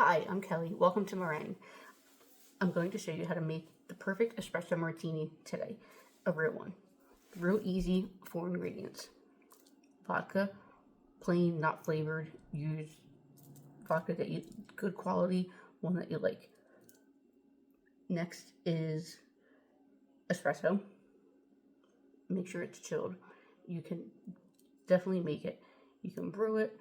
Hi, I'm Kelly. Welcome to Meringue. I'm going to show you how to make the perfect espresso martini today. A real one. Real easy, 4 ingredients. Vodka, plain, not flavored. Use vodka that you good quality, one that you like. Next is espresso. Make sure it's chilled. You can definitely make it. You can brew it.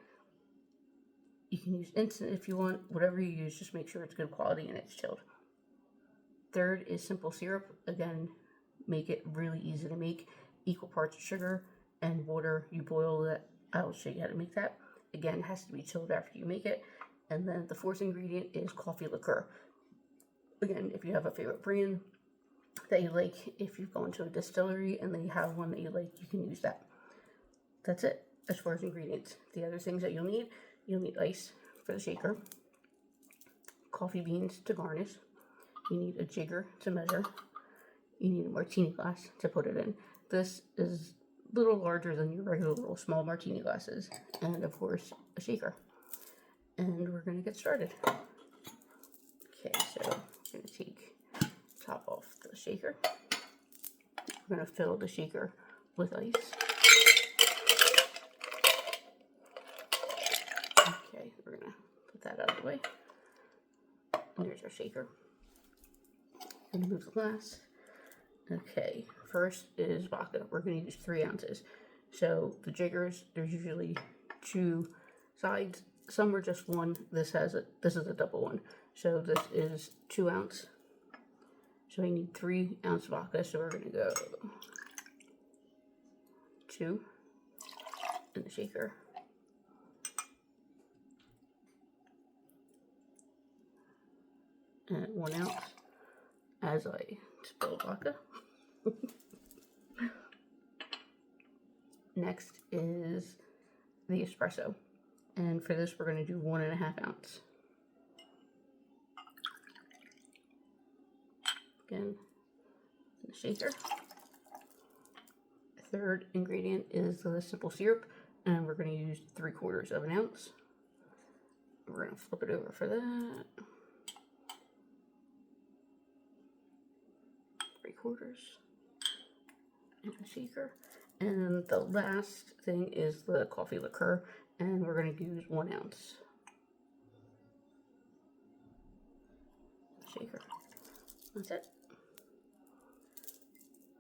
You can use instant if you want. Whatever you use, just make sure it's good quality and it's chilled. Third is simple syrup. Again, make it really easy to make. Equal parts sugar and water. You boil that. I'll show you how to make that. Again, it has to be chilled after you make it. And then the fourth ingredient is coffee liqueur. Again, if you have a favorite brand that you like, if you've gone to a distillery and they have one that you like, you can use that. That's it as far as ingredients. The other things that you'll need ice for the shaker, coffee beans to garnish, you need a jigger to measure, you need a martini glass to put it in. This is a little larger than your regular little small martini glasses, and of course a shaker. And we're going to get started. Okay, so we're going to take the top off the shaker. We're going to fill the shaker with ice. Okay, we're going to put that out of the way. And there's our shaker. I'm going to move the glass. Okay, first is vodka. We're going to use 3 ounces. So the jiggers, there's usually 2 sides. Some are just 1. This is a double one. So this is 2 ounce. So we need 3 ounce vodka. So we're going to go 2 in the shaker. And 1 ounce as I spill vodka. Next is the espresso. And for this, we're going to do 1.5 ounce. Again, in the shaker. Third ingredient is the simple syrup, and we're going to use 3/4 of an ounce. We're going to flip it over for that. 3/4 in the shaker. And the last thing is the coffee liqueur, and we're going to use 1 ounce. Shaker. That's it.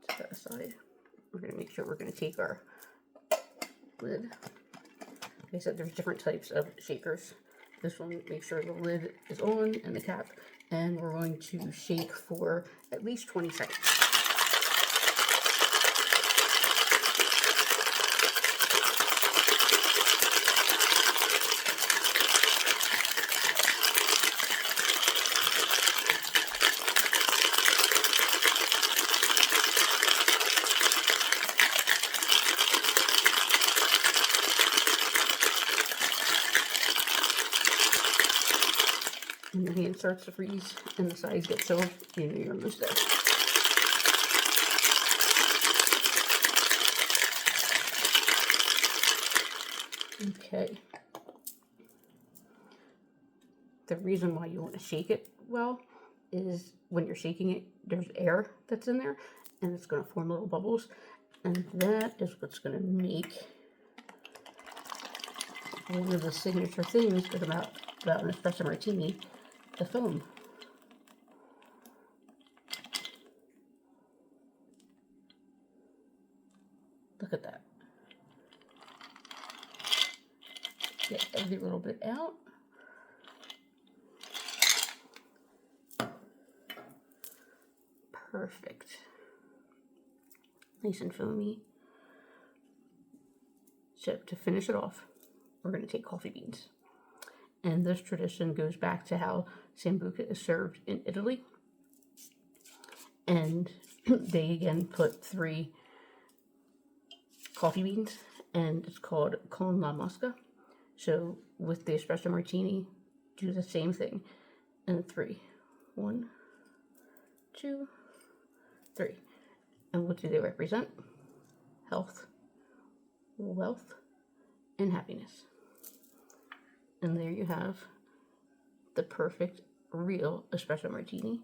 Set that aside. We're going to make sure we're going to take our lid. Like I said, there's different types of shakers. This one, make sure the lid is on and the cap, and we're going to shake for at least 20 seconds. When the hand starts to freeze and the sides get chilled, you know you're almost there. Okay. The reason why you want to shake it well is when you're shaking it, there's air that's in there, and it's going to form little bubbles, and that is what's going to make one of the signature things about an espresso martini, the foam. Look at that. Get every little bit out. Perfect. Nice and foamy. So to finish it off, we're going to take coffee beans. And this tradition goes back to how sambuca is served in Italy. And they again put 3 coffee beans, and it's called con la mosca. So with the espresso martini, do the same thing. And 3. 1, 2, 3. And what do they represent? Health, wealth, and happiness. And there you have the perfect real espresso martini.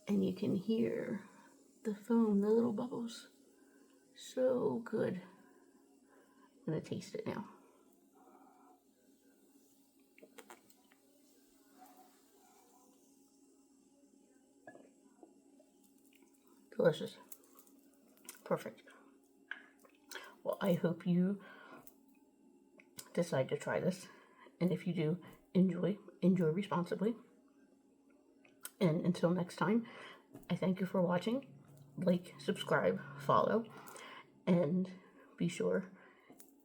And you can hear the foam, the little bubbles. So good. I'm gonna taste it now. Delicious. Perfect. Well, I hope you decide to try this. And if you do, enjoy responsibly. And until next time, I thank you for watching. Like, subscribe, follow, and be sure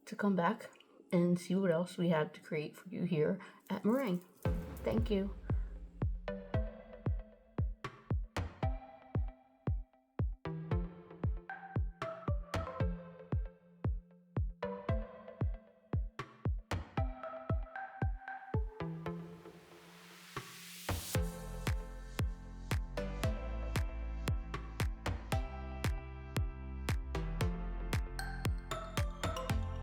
to come back and see what else we have to create for you here at Meringue. Thank you.